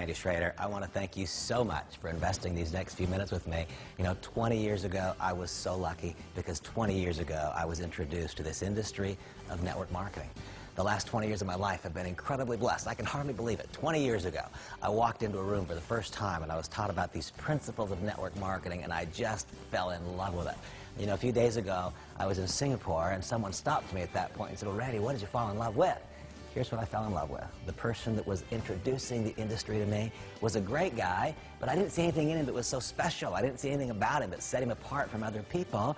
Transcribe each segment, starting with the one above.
Randy Schroeder. I want to thank you so much for investing these next few minutes with me. You know, 20 years ago, I was so lucky because 20 years ago, I was introduced to this industry of network marketing. The last 20 years of my life have been incredibly blessed. I can hardly believe it. 20 years ago, I walked into a room for the first time and I was taught about these principles of network marketing and I just fell in love with it. You know, a few days ago, I was in Singapore and someone stopped me at that point and said, "Well, Randy, what did you fall in love with?" Here's what I fell in love with. The person that was introducing the industry to me was a great guy, but I didn't see anything in him that was so special. I didn't see anything about him that set him apart from other people,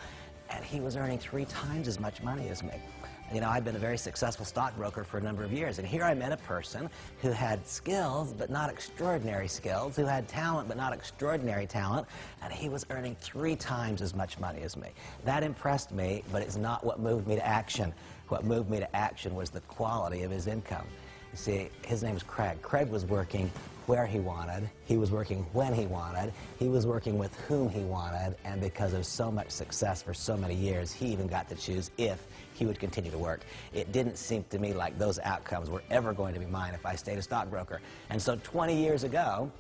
and he was earning 3 times as much money as me. You know, I'd been a very successful stockbroker for a number of years, and here I met a person who had skills, but not extraordinary skills, who had talent, but not extraordinary talent, and he was earning 3 times as much money as me. That impressed me, but it's not what moved me to action. What moved me to action was the quality of his income. You see, his name's Craig. Craig was working where he wanted, he was working when he wanted, he was working with whom he wanted, and because of so much success for so many years, he even got to choose if he would continue to work. It didn't seem to me like those outcomes were ever going to be mine if I stayed a stockbroker. And so 20 years ago,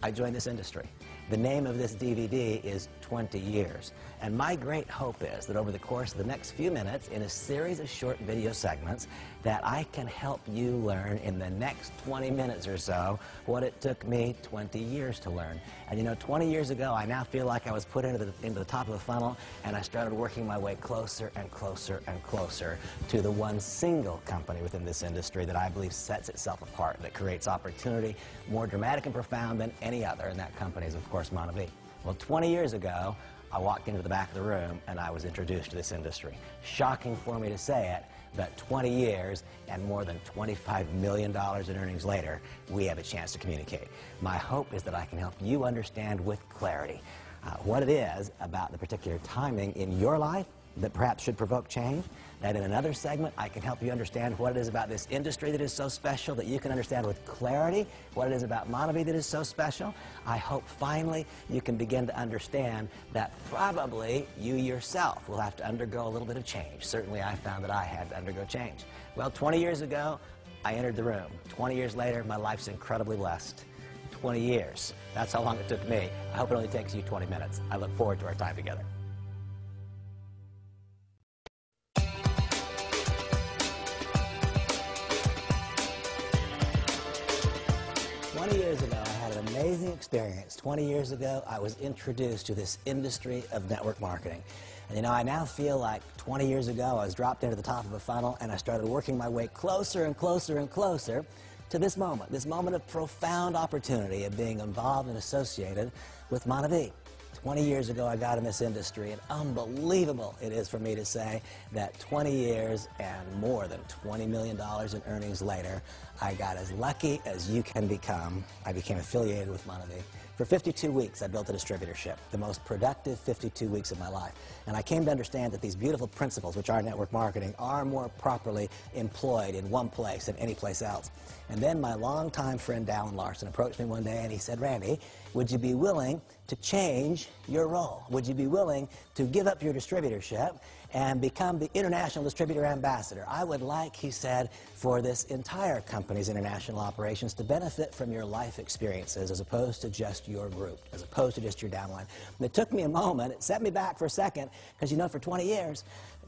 I joined this industry. The name of this DVD is 20 Years. And my great hope is that over the course of the next few minutes, in a series of short video segments, that I can help you learn in the next 20 minutes or so what it took me 20 years to learn. And you know, 20 years ago, I now feel like I was put into the top of the funnel, and I started working my way closer and closer and closer to the one single company within this industry that I believe sets itself apart, that creates opportunity more dramatic and profound than any other, and that company is, of course, Monavie. Well, 20 years ago, I walked into the back of the room and I was introduced to this industry. Shocking for me to say it, but 20 years and more than $25 million in earnings later, we have a chance to communicate. My hope is that I can help you understand with clarity what it is about the particular timing in your life that perhaps should provoke change, that in another segment I can help you understand what it is about this industry that is so special that you can understand with clarity what it is about Monavie that is so special. I hope finally you can begin to understand that probably you yourself will have to undergo a little bit of change. Certainly I found that I had to undergo change. Well, 20 years ago, I entered the room. 20 years later, my life's incredibly blessed. 20 years. That's how long it took me. I hope it only takes you 20 minutes. I look forward to our time together. 20 years ago, I had an amazing experience. 20 years ago, I was introduced to this industry of network marketing. And you know, I now feel like 20 years ago, I was dropped into the top of a funnel and I started working my way closer and closer and closer to this moment of profound opportunity of being involved and associated with Monavie. 20 years ago, I got in this industry, and unbelievable it is for me to say that 20 years and more than $20 million in earnings later, I got as lucky as you can become. I became affiliated with Monavie. For 52 weeks, I built a distributorship, the most productive 52 weeks of my life. And I came to understand that these beautiful principles, which are network marketing, are more properly employed in one place than any place else. And then my longtime friend, Alan Larson, approached me one day and he said, "Randy, would you be willing to change your role? Would you be willing to give up your distributorship and become the international distributor ambassador? I would like," he said, "for this entire company's international operations to benefit from your life experiences as opposed to just your group, as opposed to just your downline." And it took me a moment. It set me back for a second because, you know, for 20 years,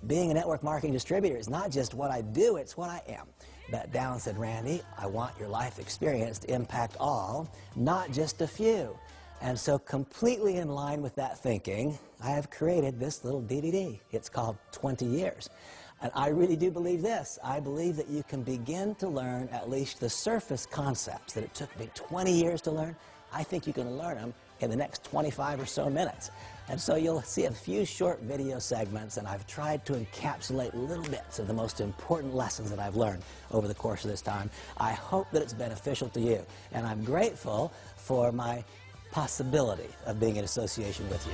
being a network marketing distributor is not just what I do, it's what I am. But Dallin said, "Randy, I want your life experience to impact all, not just a few." And so, completely in line with that thinking, I have created this little DVD. It's called 20 Years. And I really do believe this. I believe that you can begin to learn at least the surface concepts that it took me 20 years to learn. I think you can learn them in the next 25 or so minutes. And so you'll see a few short video segments, and I've tried to encapsulate little bits of the most important lessons that I've learned over the course of this time. I hope that it's beneficial to you, and I'm grateful for my possibility of being in association with you.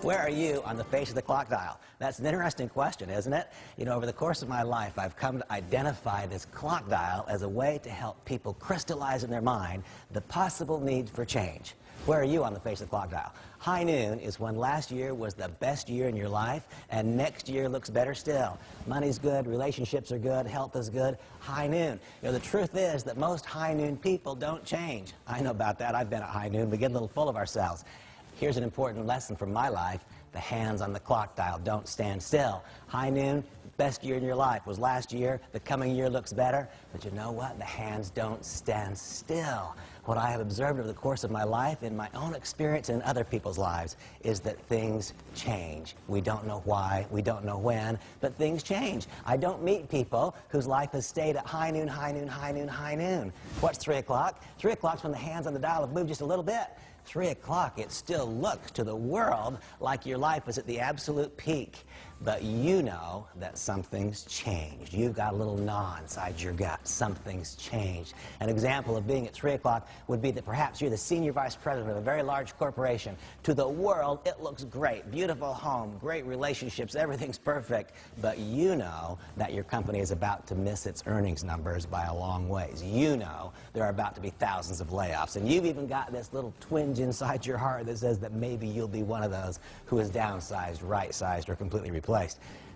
Where are you on the face of the clock dial? That's an interesting question, isn't it? You know, over the course of my life, I've come to identify this clock dial as a way to help people crystallize in their mind the possible need for change. Where are you on the face of the clock dial? High noon is when last year was the best year in your life, and next year looks better still. Money's good, relationships are good, health is good. High noon. You know, the truth is that most high noon people don't change. I know about that. I've been at high noon. We get a little full of ourselves. Here's an important lesson from my life. The hands on the clock dial don't stand still. High noon, best year in your life was last year. The coming year looks better. But you know what? The hands don't stand still. What I have observed over the course of my life, in my own experience and in other people's lives, is that things change. We don't know why, we don't know when, but things change. I don't meet people whose life has stayed at high noon, high noon, high noon, high noon. What's 3 o'clock? 3 o'clock's when the hands on the dial have moved just a little bit. 3 o'clock, it still looks to the world like your life is at the absolute peak. But you know that something's changed. You've got a little gnaw inside your gut. Something's changed. An example of being at 3 o'clock would be that perhaps you're the senior vice president of a very large corporation. To the world, it looks great. Beautiful home, great relationships, everything's perfect. But you know that your company is about to miss its earnings numbers by a long ways. You know there are about to be thousands of layoffs. And you've even got this little twinge inside your heart that says that maybe you'll be one of those who is downsized, right-sized, or completely replaced.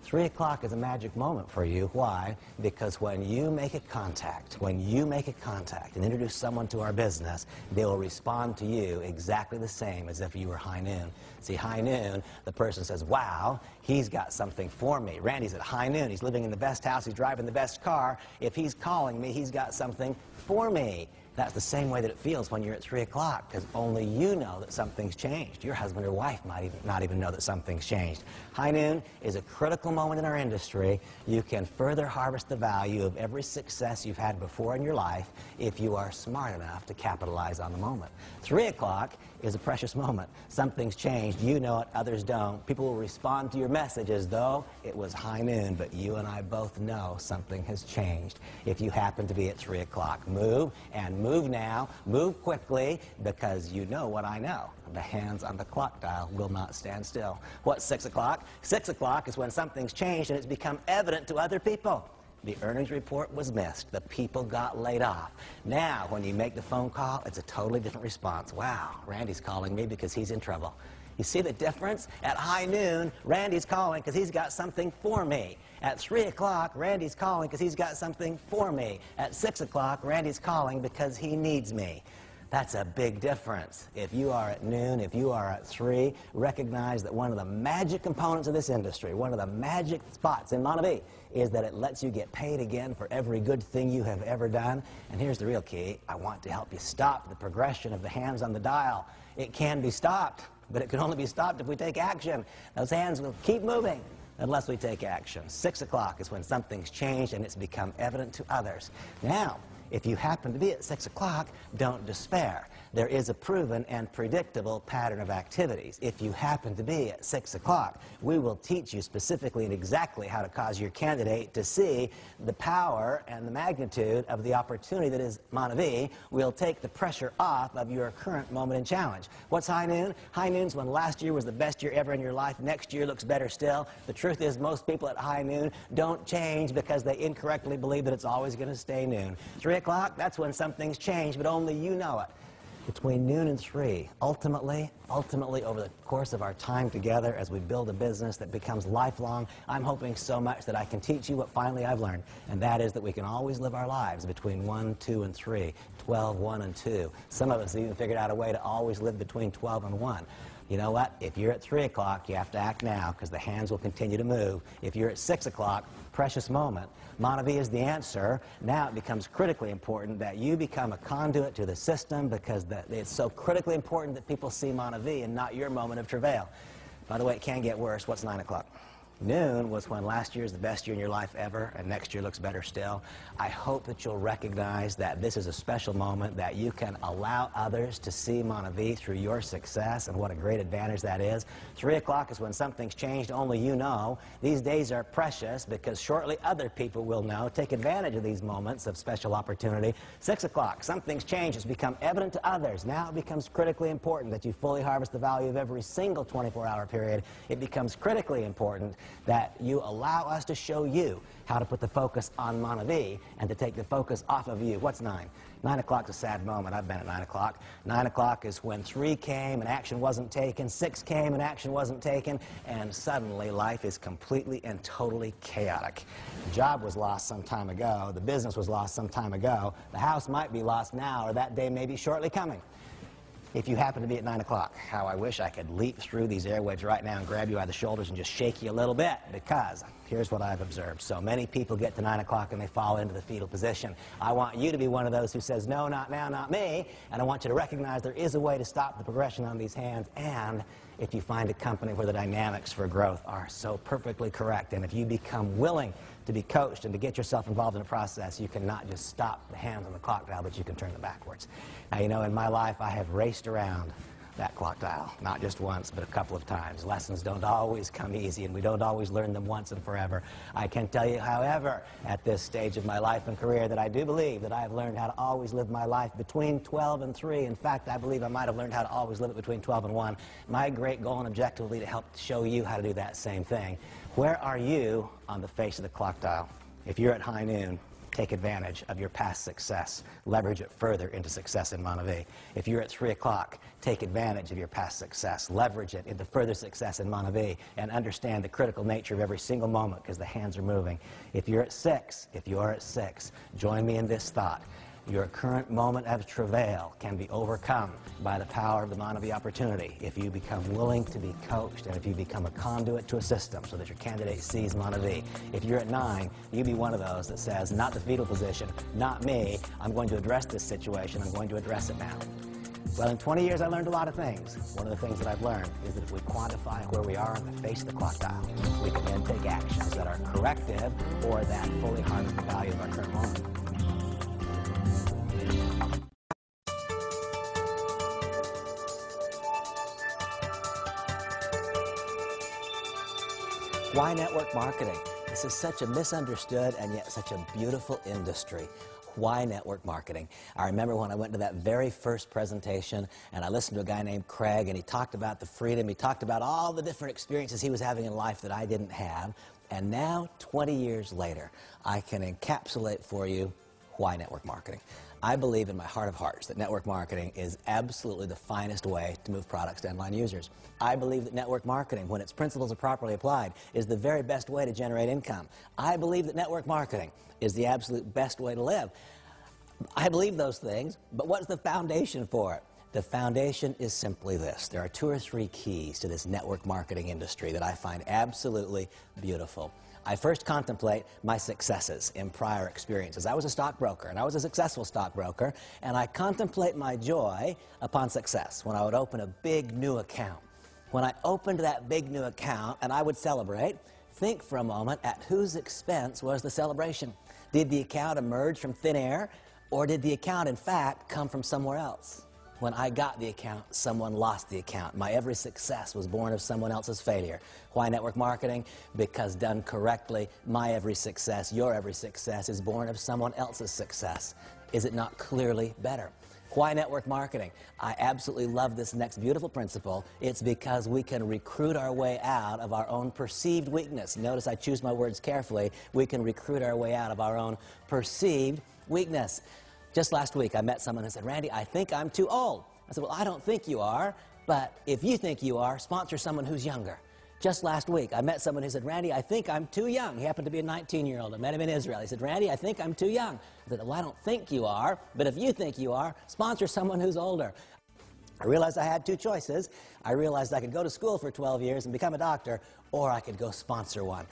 3 o'clock is a magic moment for you. Why? Because when you make a contact and introduce someone to our business, they will respond to you exactly the same as if you were high noon. See, high noon, the person says, wow, he's got something for me. Randy's at high noon. He's living in the best house. He's driving the best car. If he's calling me, he's got something for me. That's the same way that it feels when you're at 3 o'clock, because only you know that something's changed. Your husband or wife might not even know that something's changed. High noon is a critical moment in our industry. You can further harvest the value of every success you've had before in your life if you are smart enough to capitalize on the moment. 3 o'clock is a precious moment. Something's changed. You know it, others don't. People will respond to your message as though it was high noon, but you and I both know something has changed. If you happen to be at 3 o'clock, move, and move now, move quickly, because you know what I know. The hands on the clock dial will not stand still. What's 6 o'clock? 6 o'clock is when something's changed and it's become evident to other people. The earnings report was missed. The people got laid off. Now, when you make the phone call, it's a totally different response. Wow, Randy's calling me because he's in trouble. You see the difference? At high noon, Randy's calling because he's got something for me. At 3 o'clock, Randy's calling because he's got something for me. At 6 o'clock, Randy's calling because he needs me. That's a big difference. If you are at noon, if you are at 3, recognize that one of the magic components of this industry, one of the magic spots in Monavie, is that it lets you get paid again for every good thing you have ever done. And here's the real key. I want to help you stop the progression of the hands on the dial. It can be stopped, but it can only be stopped if we take action. Those hands will keep moving unless we take action. 6 o'clock is when something's changed and it's become evident to others. Now, if you happen to be at 6 o'clock, don't despair. There is a proven and predictable pattern of activities. If you happen to be at 6 o'clock, we will teach you specifically and exactly how to cause your candidate to see the power and the magnitude of the opportunity that is Monavie. We'll take the pressure off of your current moment and challenge. What's high noon? High noon's when last year was the best year ever in your life. Next year looks better still. The truth is most people at high noon don't change because they incorrectly believe that it's always going to stay noon. 3 o'clock, that's when something's changed, but only you know it. Between noon and 3, ultimately, over the course of our time together as we build a business that becomes lifelong, I'm hoping so much that I can teach you what finally I've learned, and that is that we can always live our lives between 1, 2, and 3, 12, 1, and 2. Some of us even figured out a way to always live between 12 and 1. You know what? If you're at 3 o'clock, you have to act now because the hands will continue to move. If you're at 6 o'clock, precious moment. Monavie is the answer. Now it becomes critically important that you become a conduit to the system because it's so critically important that people see Monavie and not your moment of travail. By the way, it can get worse. What's 9 o'clock? Noon was when last year is the best year in your life ever, and next year looks better still. I hope that you'll recognize that this is a special moment, that you can allow others to see Monavie through your success, and what a great advantage that is. 3 o'clock is when something's changed, only you know. These days are precious because shortly other people will know. Take advantage of these moments of special opportunity. 6 o'clock, something's changed. It's become evident to others. Now it becomes critically important that you fully harvest the value of every single 24-hour period. It becomes critically important that you allow us to show you how to put the focus on Monavie and to take the focus off of you. What's 9? 9 o'clock's a sad moment. I've been at 9 o'clock. 9 o'clock is when 3 came and action wasn't taken, 6 came and action wasn't taken, and suddenly life is completely and totally chaotic. The job was lost some time ago. The business was lost some time ago. The house might be lost now, or that day may be shortly coming. If you happen to be at 9 o'clock, how I wish I could leap through these airwaves right now and grab you by the shoulders and just shake you a little bit, because here's what I've observed. So many people get to 9 o'clock and they fall into the fetal position. I want you to be one of those who says, no, not now, not me, and I want you to recognize there is a way to stop the progression on these hands, and if you find a company where the dynamics for growth are so perfectly correct, and if you become willing to be coached and to get yourself involved in the process, you can not just stop the hands on the clock dial, but you can turn them backwards. Now, you know, in my life, I have raced around that clock dial, not just once, but a couple of times. Lessons don't always come easy, and we don't always learn them once and forever. I can tell you, however, at this stage of my life and career, that I do believe that I have learned how to always live my life between 12 and 3. In fact, I believe I might have learned how to always live it between 12 and 1. My great goal and objective will be to help show you how to do that same thing. Where are you on the face of the clock dial? If you're at high noon, take advantage of your past success. Leverage it further into success in Monavie. If you're at 3 o'clock, take advantage of your past success. Leverage it into further success in Monavie, and understand the critical nature of every single moment, because the hands are moving. If you're at 6, join me in this thought. Your current moment of travail can be overcome by the power of the Monavie opportunity if you become willing to be coached, and if you become a conduit to a system so that your candidate sees Monavie. If you're at 9, you be one of those that says, not the fetal position, not me, I'm going to address this situation, I'm going to address it now. Well, in 20 years, I learned a lot of things. One of the things that I've learned is that if we quantify where we are on the face of the clock dial, we can then take actions that are corrective or that fully harness the value of our current moment. Why network marketing? This is such a misunderstood and yet such a beautiful industry. Why network marketing? I remember when I went to that very first presentation and I listened to a guy named Craig, and he talked about the freedom, he talked about all the different experiences he was having in life that I didn't have. And now, 20 years later, I can encapsulate for you why network marketing. I believe in my heart of hearts that network marketing is absolutely the finest way to move products to end-line users. I believe that network marketing, when its principles are properly applied, is the very best way to generate income. I believe that network marketing is the absolute best way to live. I believe those things, but what's the foundation for it? The foundation is simply this. There are 2 or 3 keys to this network marketing industry that I find absolutely beautiful. I first contemplate my successes in prior experiences. I was a stockbroker, and I was a successful stockbroker, and I contemplate my joy upon success when I would open a big new account. When I opened that big new account and I would celebrate, think for a moment at whose expense was the celebration. Did the account emerge from thin air, or did the account in fact come from somewhere else? When I got the account, someone lost the account. My every success was born of someone else's failure. Why network marketing? Because done correctly, my every success, your every success is born of someone else's success. Is it not clearly better? Why network marketing? I absolutely love this next beautiful principle. It's because we can recruit our way out of our own perceived weakness. Notice I choose my words carefully. We can recruit our way out of our own perceived weakness. Just last week, I met someone who said, Randy, I think I'm too old. I said, well, I don't think you are, but if you think you are, sponsor someone who's younger. Just last week, I met someone who said, Randy, I think I'm too young. He happened to be a 19-year-old. I met him in Israel. He said, Randy, I think I'm too young. I said, well, I don't think you are, but if you think you are, sponsor someone who's older. I realized I had 2 choices. I realized I could go to school for 12 years and become a doctor, or I could go sponsor one.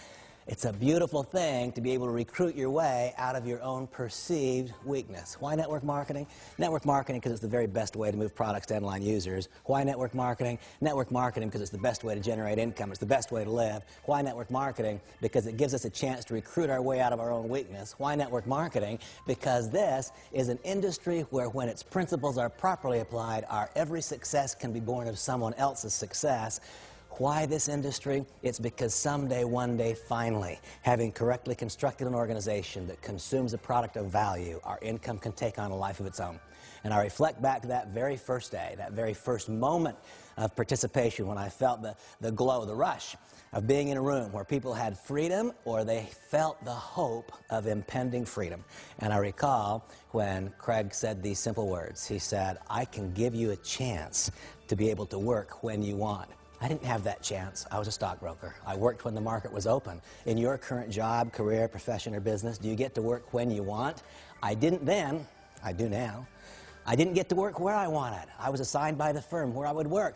It's a beautiful thing to be able to recruit your way out of your own perceived weakness. Why network marketing? Network marketing because it's the very best way to move products to end-line users. Why network marketing? Network marketing because it's the best way to generate income. It's the best way to live. Why network marketing? Because it gives us a chance to recruit our way out of our own weakness. Why network marketing? Because this is an industry where when its principles are properly applied, our every success can be born of someone else's success. Why this industry? It's because someday, one day, finally, having correctly constructed an organization that consumes a product of value, our income can take on a life of its own. And I reflect back to that very first day, that very first moment of participation when I felt the glow, the rush of being in a room where people had freedom or they felt the hope of impending freedom. And I recall when Craig said these simple words. He said, "I can give you a chance to be able to work when you want." I didn't have that chance. I was a stockbroker. I worked when the market was open. In your current job, career, profession, or business, do you get to work when you want? I didn't then. I do now. I didn't get to work where I wanted. I was assigned by the firm where I would work.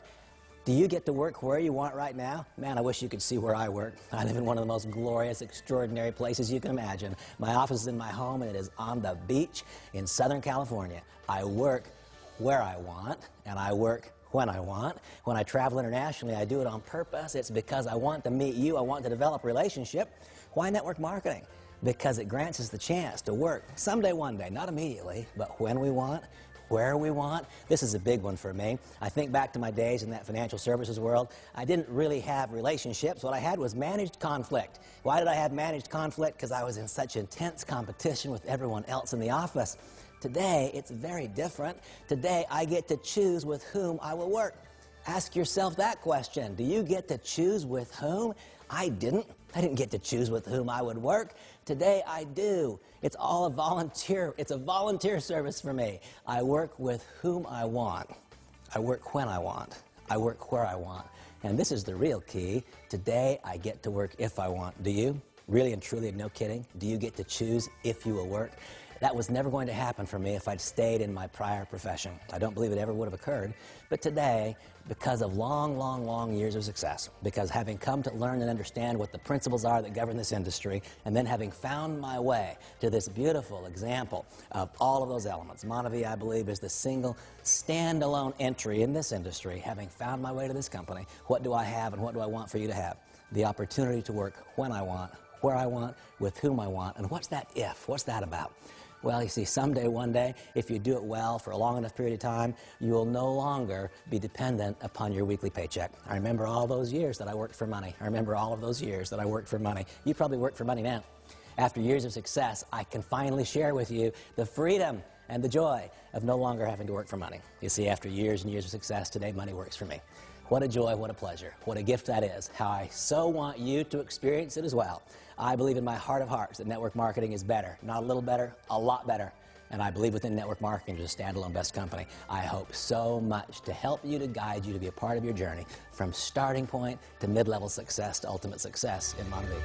Do you get to work where you want right now? Man, I wish you could see where I work. I live in one of the most glorious, extraordinary places you can imagine. My office is in my home, and it is on the beach in Southern California. I work where I want, and I work when I want. When I travel internationally, I do it on purpose. It's because I want to meet you. I want to develop a relationship. Why network marketing? Because it grants us the chance to work someday, one day, not immediately, but when we want, where we want. This is a big one for me. I think back to my days in that financial services world. I didn't really have relationships. What I had was managed conflict. Why did I have managed conflict? Because I was in such intense competition with everyone else in the office. Today, it's very different. Today, I get to choose with whom I will work. Ask yourself that question. Do you get to choose with whom? I didn't. I didn't get to choose with whom I would work. Today, I do. It's all a volunteer. It's a volunteer service for me. I work with whom I want. I work when I want. I work where I want. And this is the real key. Today, I get to work if I want. Do you? Really and truly, no kidding. Do you get to choose if you will work? That was never going to happen for me if I'd stayed in my prior profession. I don't believe it ever would have occurred. But today, because of long, long, long years of success, because having come to learn and understand what the principles are that govern this industry, and then having found my way to this beautiful example of all of those elements, Monavie, I believe, is the single standalone entry in this industry. Having found my way to this company, what do I have and what do I want for you to have? The opportunity to work when I want, where I want, with whom I want. And what's that if? What's that about? Well, you see, someday, one day, if you do it well for a long enough period of time, you will no longer be dependent upon your weekly paycheck. I remember all those years that I worked for money. I remember all of those years that I worked for money. You probably work for money now. After years of success, I can finally share with you the freedom and the joy of no longer having to work for money. You see, after years and years of success, today money works for me. What a joy, what a pleasure, what a gift that is. How I so want you to experience it as well. I believe in my heart of hearts that network marketing is better. Not a little better, a lot better. And I believe within network marketing there's a standalone best company. I hope so much to help you, to guide you, to be a part of your journey from starting point to mid-level success to ultimate success in Monavie.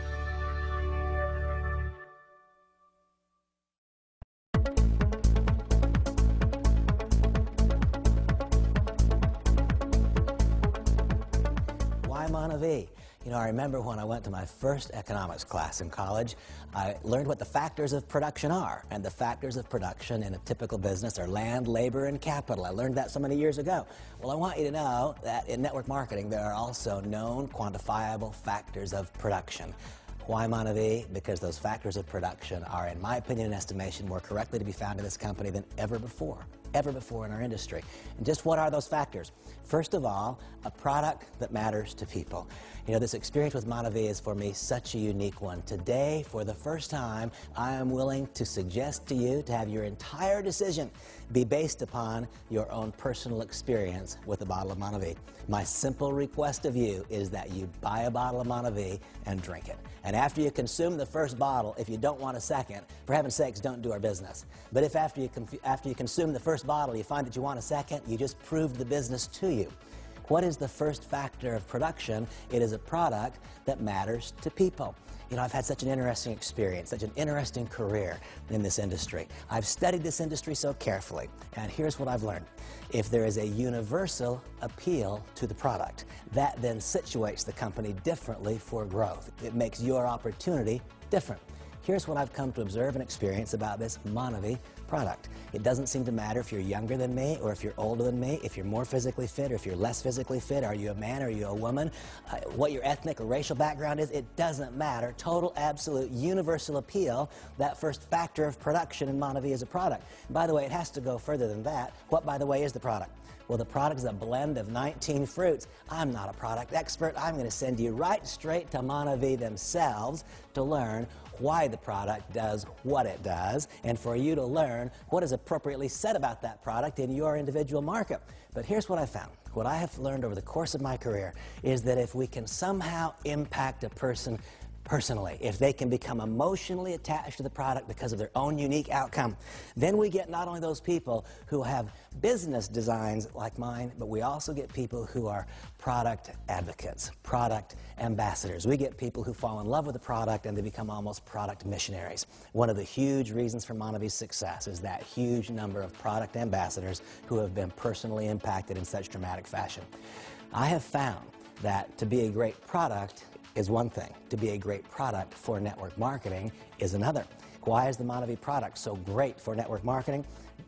Why Monavie? You know, I remember when I went to my first economics class in college, I learned what the factors of production are. And the factors of production in a typical business are land, labor, and capital. I learned that so many years ago. Well, I want you to know that in network marketing, there are also known quantifiable factors of production. Why Monavie? Because those factors of production are, in my opinion and estimation, more correctly to be found in this company than ever before in our industry. And just what are those factors? First of all, a product that matters to people. You know, this experience with Monavie is for me such a unique one. Today, for the first time, I am willing to suggest to you to have your entire decision be based upon your own personal experience with a bottle of Monavie. My simple request of you is that you buy a bottle of Monavie and drink it. And after you consume the first bottle, if you don't want a second, for heaven's sakes, don't do our business. But if after you consume the first bottle, you find that you want a second, you just proved the business to you. What is the first factor of production? It is a product that matters to people. You know, I've had such an interesting experience, such an interesting career in this industry. I've studied this industry so carefully, and here's what I've learned. If there is a universal appeal to the product, that then situates the company differently for growth. It makes your opportunity different. Here's what I've come to observe and experience about this Monavie product. It doesn't seem to matter if you're younger than me or if you're older than me, if you're more physically fit or if you're less physically fit, are you a man or are you a woman, what your ethnic or racial background is, it doesn't matter. Total, absolute, universal appeal, that first factor of production in Monavie is a product. And by the way, it has to go further than that. What, by the way, is the product? Well, the product is a blend of 19 fruits. I'm not a product expert. I'm going to send you right straight to Monavie themselves to learn why the product does what it does, and for you to learn what is appropriately said about that product in your individual market. But here's what I found. What I have learned over the course of my career is that if we can somehow impact a person personally, if they can become emotionally attached to the product because of their own unique outcome, then we get not only those people who have business designs like mine, but we also get people who are product advocates, product ambassadors. We get people who fall in love with the product and they become almost product missionaries. One of the huge reasons for Monavie's success is that huge number of product ambassadors who have been personally impacted in such dramatic fashion. I have found that to be a great product is one thing. To be a great product for network marketing is another. Why is the Monavie product so great for network marketing?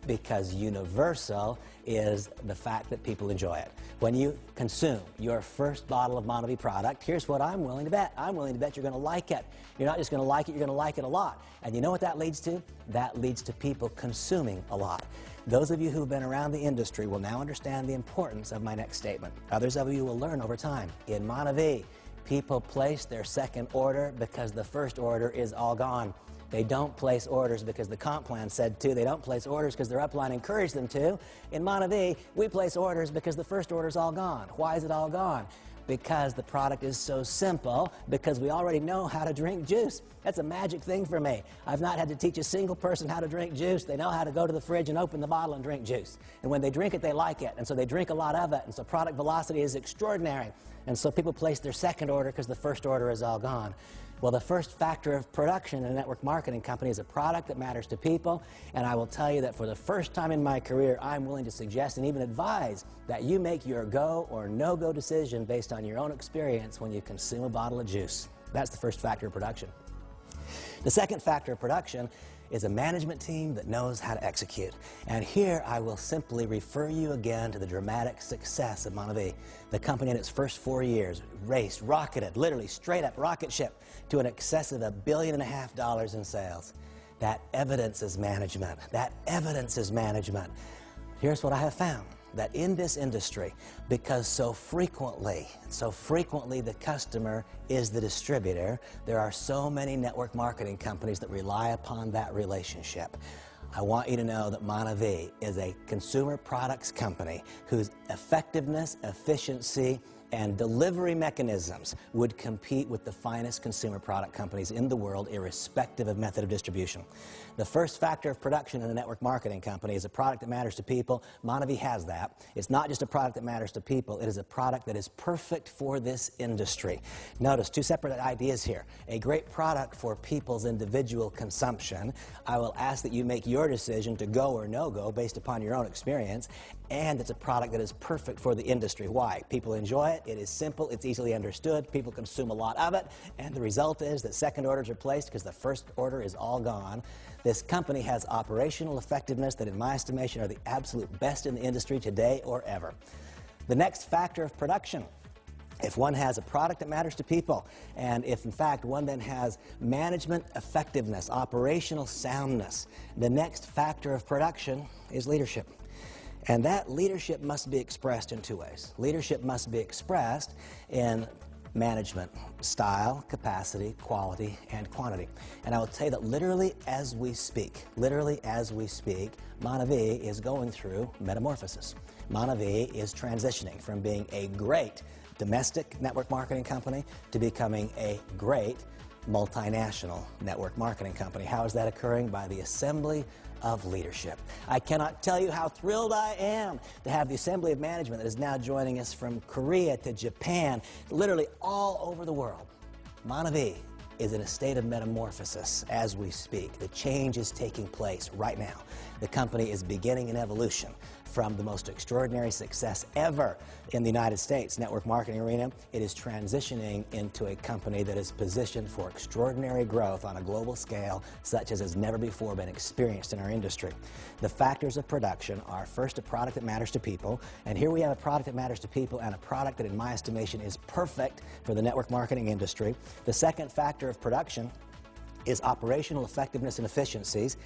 Because universal is the fact that people enjoy it. When you consume your first bottle of Monavie product, here's what I'm willing to bet. I'm willing to bet you're going to like it. You're not just going to like it, you're going to like it a lot. And you know what that leads to? That leads to people consuming a lot. Those of you who've been around the industry will now understand the importance of my next statement. Others of you will learn over time. In Monavie, people place their second order because the first order is all gone. They don't place orders because the comp plan said to. They don't place orders because their upline encouraged them to. In Monavie, we place orders because the first order is all gone. Why is it all gone? Because the product is so simple, because we already know how to drink juice. That's a magic thing for me. I've not had to teach a single person how to drink juice. They know how to go to the fridge and open the bottle and drink juice. And when they drink it, they like it. And so they drink a lot of it. And so product velocity is extraordinary. And so people place their second order because the first order is all gone. Well, the first factor of production in a network marketing company is a product that matters to people, and I will tell you that for the first time in my career, I'm willing to suggest and even advise that you make your go or no-go decision based on your own experience when you consume a bottle of juice. That's the first factor of production. The second factor of production is a management team that knows how to execute. And here I will simply refer you again to the dramatic success of Monavie. The company in its first 4 years raced, rocketed, literally straight up rocket ship to an excess of $1.5 billion in sales. That evidences management. That evidences management. Here's what I have found. That in this industry, because so frequently the customer is the distributor, there are so many network marketing companies that rely upon that relationship. I want you to know that Monavie is a consumer products company whose effectiveness, efficiency, and delivery mechanisms would compete with the finest consumer product companies in the world, irrespective of method of distribution. The first factor of production in a network marketing company is a product that matters to people. Monavie has that. It's not just a product that matters to people, it is a product that is perfect for this industry. Notice two separate ideas here. A great product for people's individual consumption. I will ask that you make your decision to go or no go based upon your own experience. And it's a product that is perfect for the industry. Why? People enjoy it. It is simple. It's easily understood. People consume a lot of it. And the result is that second orders are placed because the first order is all gone. This company has operational effectiveness that, in my estimation, are the absolute best in the industry today or ever. The next factor of production. If one has a product that matters to people, and if in fact one then has management effectiveness, operational soundness, the next factor of production is leadership. And that leadership must be expressed in two ways. Leadership must be expressed in management style, capacity, quality, and quantity. And I will tell you that literally as we speak, Monavie is going through metamorphosis. Monavie is transitioning from being a great domestic network marketing company to becoming a great multinational network marketing company. How is that occurring? By the assembly of leadership. I cannot tell you how thrilled I am to have the assembly of management that is now joining us from Korea to Japan, literally all over the world. Monavie is in a state of metamorphosis as we speak. The change is taking place right now. The company is beginning an evolution from the most extraordinary success ever in the United States network marketing arena. It is transitioning into a company that is positioned for extraordinary growth on a global scale such as has never before been experienced in our industry. The factors of production are, first, a product that matters to people, and here we have a product that matters to people and a product that, in my estimation, is perfect for the network marketing industry. The second factor of production is operational effectiveness and efficiencies.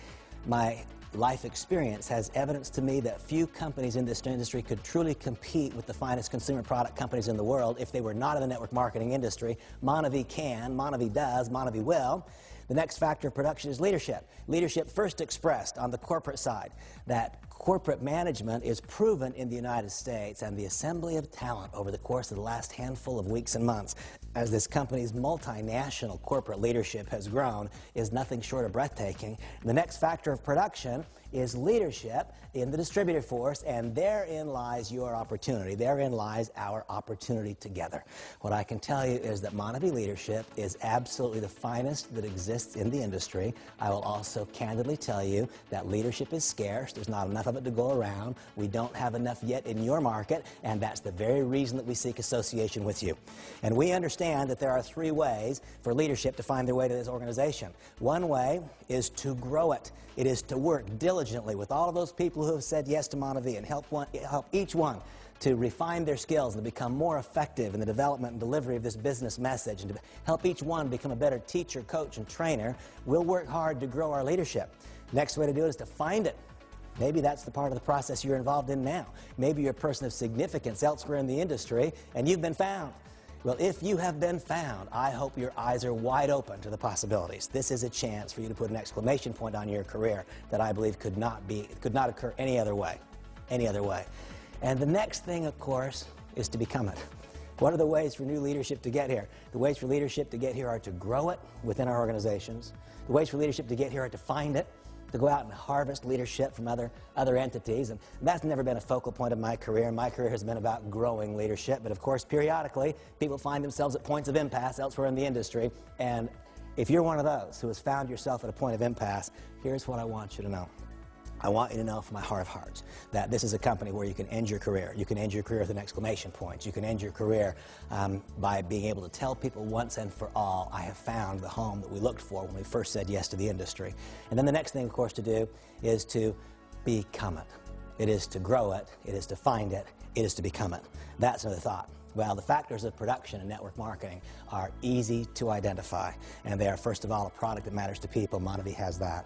My life experience has evidence to me that few companies in this industry could truly compete with the finest consumer product companies in the world if they were not in the network marketing industry. Monavie can, Monavie does, Monavie will. The next factor of production is leadership. Leadership first expressed on the corporate side. That corporate management is proven in the United States, and the assembly of talent over the course of the last handful of weeks and months as this company's multinational corporate leadership has grown is nothing short of breathtaking. The next factor of production is leadership in the distributor force, and therein lies your opportunity. Therein lies our opportunity together. What I can tell you is that Monavie leadership is absolutely the finest that exists in the industry. I will also candidly tell you that leadership is scarce. There's not enough of it to go around. We don't have enough yet in your market, and that's the very reason that we seek association with you. And we understand that there are three ways for leadership to find their way to this organization. One way is to grow it. It is to work diligently with all of those people who have said yes to Monavie and help each one to refine their skills and to become more effective in the development and delivery of this business message, and to help each one become a better teacher, coach, and trainer. We'll work hard to grow our leadership. Next way to do it is to find it. Maybe that's the part of the process you're involved in now. Maybe you're a person of significance elsewhere in the industry and you've been found. Well, if you have been found, I hope your eyes are wide open to the possibilities. This is a chance for you to put an exclamation point on your career that I believe could not occur any other way. Any other way. And the next thing, of course, is to become it. What are the ways for new leadership to get here? The ways for leadership to get here are to grow it within our organizations. The ways for leadership to get here are to find it, to go out and harvest leadership from other entities. And that's never been a focal point of my career. My career has been about growing leadership. But of course, periodically, people find themselves at points of impasse elsewhere in the industry. And if you're one of those who has found yourself at a point of impasse, here's what I want you to know. I want you to know from my heart of hearts that this is a company where you can end your career. You can end your career with an exclamation point. You can end your career by being able to tell people once and for all, I have found the home that we looked for when we first said yes to the industry. And then the next thing, of course, to do is to become it. It is to grow it. It is to find it. It is to become it. That's another thought. Well, the factors of production and network marketing are easy to identify. And they are, first of all, a product that matters to people. Monavie has that.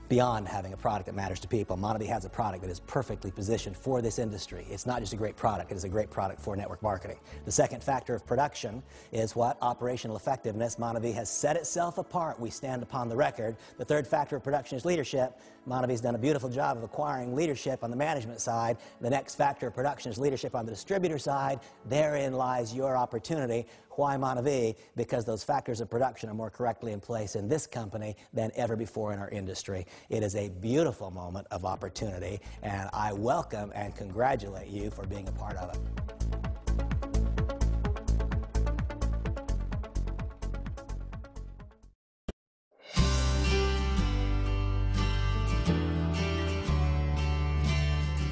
Beyond having a product that matters to people, Monavie has a product that is perfectly positioned for this industry. It's not just a great product, it is a great product for network marketing. The second factor of production is what? Operational effectiveness. Monavie has set itself apart. We stand upon the record. The third factor of production is leadership. Monavie's done a beautiful job of acquiring leadership on the management side. The next factor of production is leadership on the distributor side. Therein lies your opportunity. Why Monavie? Because those factors of production are more correctly in place in this company than ever before in our industry. It is a beautiful moment of opportunity, and I welcome and congratulate you for being a part of it.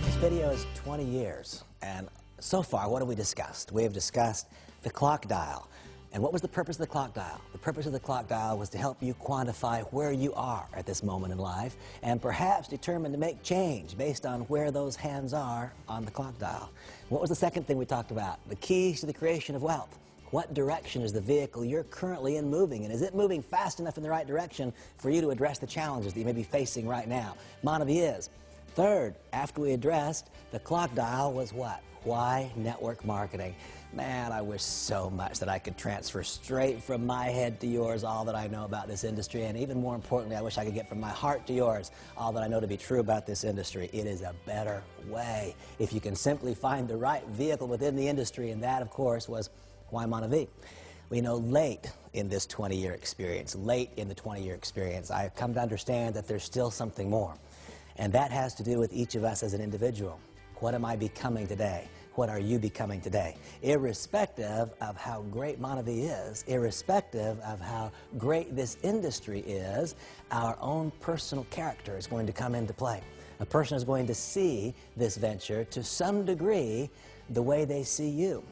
This video is 20 years, and so far, what have we discussed? We have discussed the clock dial. And what was the purpose of the clock dial? The purpose of the clock dial was to help you quantify where you are at this moment in life and perhaps determine to make change based on where those hands are on the clock dial. What was the second thing we talked about? The keys to the creation of wealth. What direction is the vehicle you're currently in moving in? Is it moving fast enough in the right direction for you to address the challenges that you may be facing right now? Monavie is. Third, after we addressed the clock dial, was what? Why network marketing? Man, I wish so much that I could transfer straight from my head to yours all that I know about this industry, and even more importantly, I wish I could get from my heart to yours all that I know to be true about this industry. It is a better way if you can simply find the right vehicle within the industry, and that, of course, was why Monavie. Late in this 20-year experience, I have come to understand that there's still something more. And that has to do with each of us as an individual. What am I becoming today? What are you becoming today? Irrespective of how great Monavie is, irrespective of how great this industry is, our own personal character is going to come into play. A person is going to see this venture to some degree the way they see you.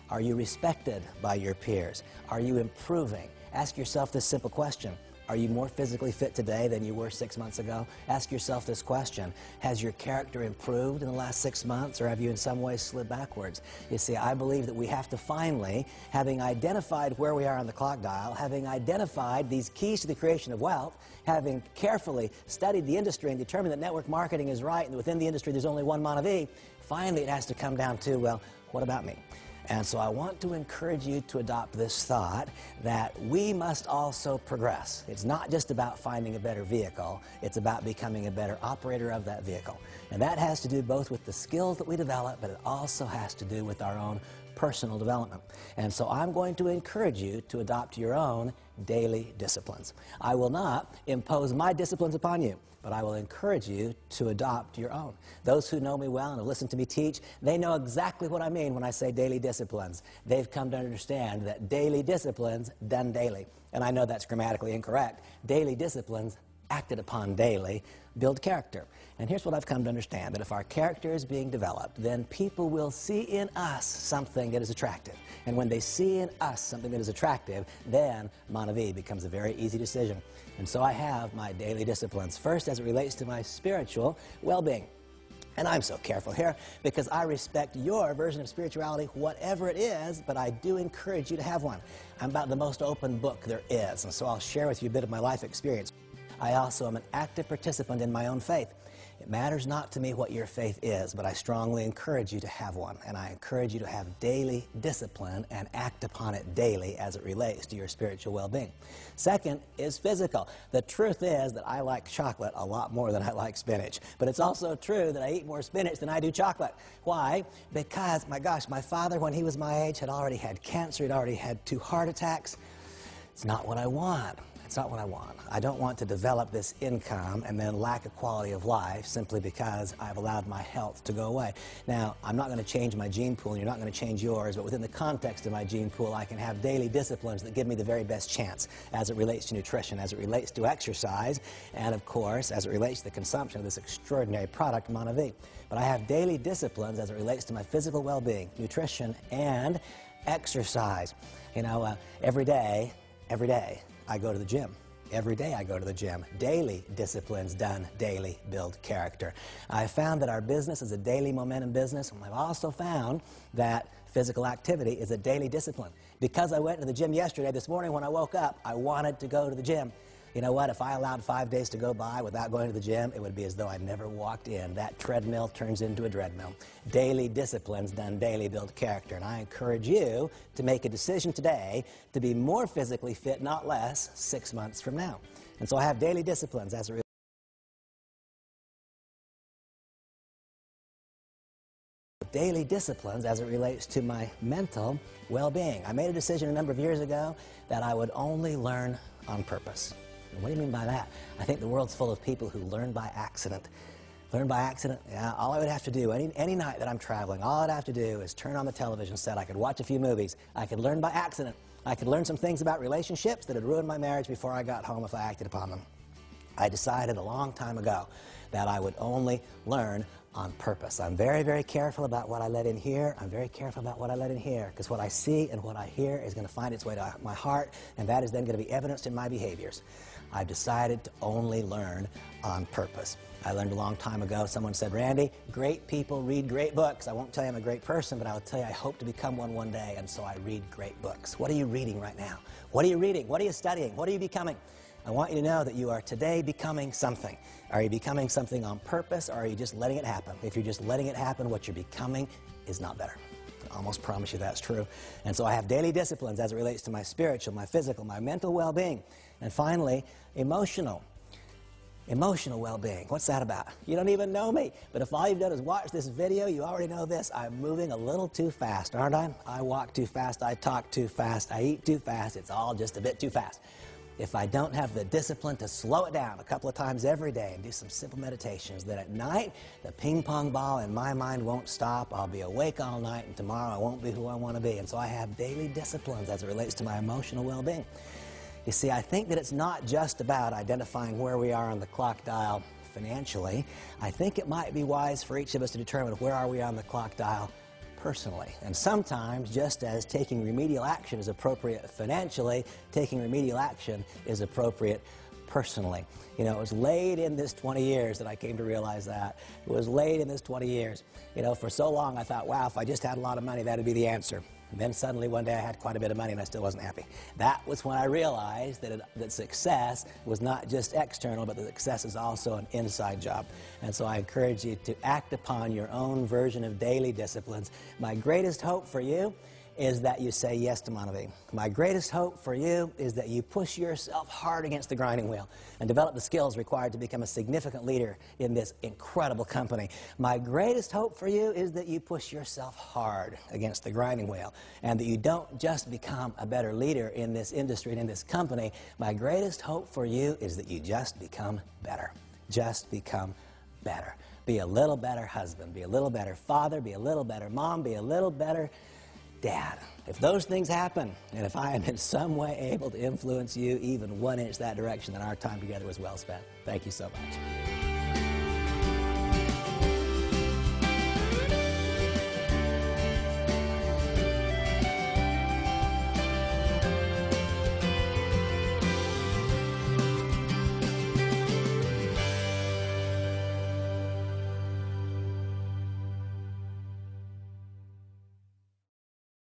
Are you respected by your peers? Are you improving? Ask yourself this simple question. Are you more physically fit today than you were 6 months ago? Ask yourself this question. Has your character improved in the last 6 months, or have you in some ways slid backwards? You see, I believe that we have to finally, having identified where we are on the clock dial, having identified these keys to the creation of wealth, having carefully studied the industry and determined that network marketing is right and within the industry there's only one Monavie, finally it has to come down to, well, what about me? And so I want to encourage you to adopt this thought that we must also progress. It's not just about finding a better vehicle, it's about becoming a better operator of that vehicle. And that has to do both with the skills that we develop, but it also has to do with our own personal development. And so I'm going to encourage you to adopt your own daily disciplines. I will not impose my disciplines upon you, but I will encourage you to adopt your own. Those who know me well and have listened to me teach, they know exactly what I mean when I say daily disciplines. They've come to understand that daily disciplines done daily. And I know that's grammatically incorrect. Daily disciplines acted upon daily build character. And here's what I've come to understand, that if our character is being developed, then people will see in us something that is attractive. And when they see in us something that is attractive, then Monavie becomes a very easy decision. And so I have my daily disciplines. First, as it relates to my spiritual well-being. And I'm so careful here because I respect your version of spirituality, whatever it is, but I do encourage you to have one. I'm about the most open book there is, and so I'll share with you a bit of my life experience. I also am an active participant in my own faith. It matters not to me what your faith is, but I strongly encourage you to have one, and I encourage you to have daily discipline and act upon it daily as it relates to your spiritual well-being. Second is physical. The truth is that I like chocolate a lot more than I like spinach, but it's also true that I eat more spinach than I do chocolate. Why? Because, my gosh, my father, when he was my age, had already had cancer, he'd already had 2 heart attacks. It's not what I want. It's not what I want. I don't want to develop this income and then lack a quality of life simply because I've allowed my health to go away. Now, I'm not going to change my gene pool, and you're not going to change yours, but within the context of my gene pool, I can have daily disciplines that give me the very best chance as it relates to nutrition, as it relates to exercise, and of course, as it relates to the consumption of this extraordinary product, Monavie. But I have daily disciplines as it relates to my physical well-being, nutrition, and exercise. You know, every day, I go to the gym. Every day I go to the gym. Daily disciplines done daily build character. I found that our business is a daily momentum business, and I've also found that physical activity is a daily discipline. Because I went to the gym yesterday, this morning when I woke up, I wanted to go to the gym. You know what? If I allowed 5 days to go by without going to the gym, it would be as though I never walked in. That treadmill turns into a dreadmill. Daily disciplines done daily build character. And I encourage you to make a decision today to be more physically fit, not less, 6 months from now. And so I have daily disciplines as a daily disciplines as it relates to my mental well-being. I made a decision a number of years ago that I would only learn on purpose. What do you mean by that? I think the world's full of people who learn by accident. Learn by accident? Yeah, all I would have to do, any night that I'm traveling, all I'd have to do is turn on the television set. I could watch a few movies. I could learn by accident. I could learn some things about relationships that had ruined my marriage before I got home if I acted upon them. I decided a long time ago that I would only learn on purpose. I'm very, very careful about what I let in here. I'm very careful about what I let in here, because what I see and what I hear is going to find its way to my heart, and that is then going to be evidenced in my behaviors. I've decided to only learn on purpose. I learned a long time ago, someone said, Randy, great people read great books. I won't tell you I'm a great person, but I'll tell you I hope to become one day, and so I read great books. What are you reading right now? What are you reading? What are you studying? What are you becoming? I want you to know that you are today becoming something. Are you becoming something on purpose, or are you just letting it happen? If you're just letting it happen, what you're becoming is not better. I almost promise you that's true. And so I have daily disciplines as it relates to my spiritual, my physical, my mental well-being. And finally, emotional. Emotional well-being. What's that about? You don't even know me, but if all you've done is watch this video, you already know this. I'm moving a little too fast, aren't I? I walk too fast, I talk too fast, I eat too fast. It's all just a bit too fast. If I don't have the discipline to slow it down a couple of times every day and do some simple meditations, then at night, the ping pong ball in my mind won't stop. I'll be awake all night, and tomorrow I won't be who I want to be. And so I have daily disciplines as it relates to my emotional well-being. You see, I think that it's not just about identifying where we are on the clock dial financially. I think it might be wise for each of us to determine where are we on the clock dial personally. And sometimes, just as taking remedial action is appropriate financially, taking remedial action is appropriate personally. You know, it was late in this 20 years that I came to realize that. It was late in this 20 years. You know, for so long I thought, wow, if I just had a lot of money, that'd be the answer. And then suddenly one day I had quite a bit of money and I still wasn't happy. That was when I realized that success was not just external, but that success is also an inside job. And so I encourage you to act upon your own version of daily disciplines. My greatest hope for you is that you say yes to Monavie. My greatest hope for you is that you push yourself hard against the grinding wheel and develop the skills required to become a significant leader in this incredible company. My greatest hope for you is that you push yourself hard against the grinding wheel and that you don't just become a better leader in this industry and in this company. My greatest hope for you is that you just become better. Just become better. Be a little better husband, be a little better father, be a little better mom, be a little better Dad. If those things happen, and if I am in some way able to influence you even 1 inch that direction, then our time together was well spent. Thank you so much.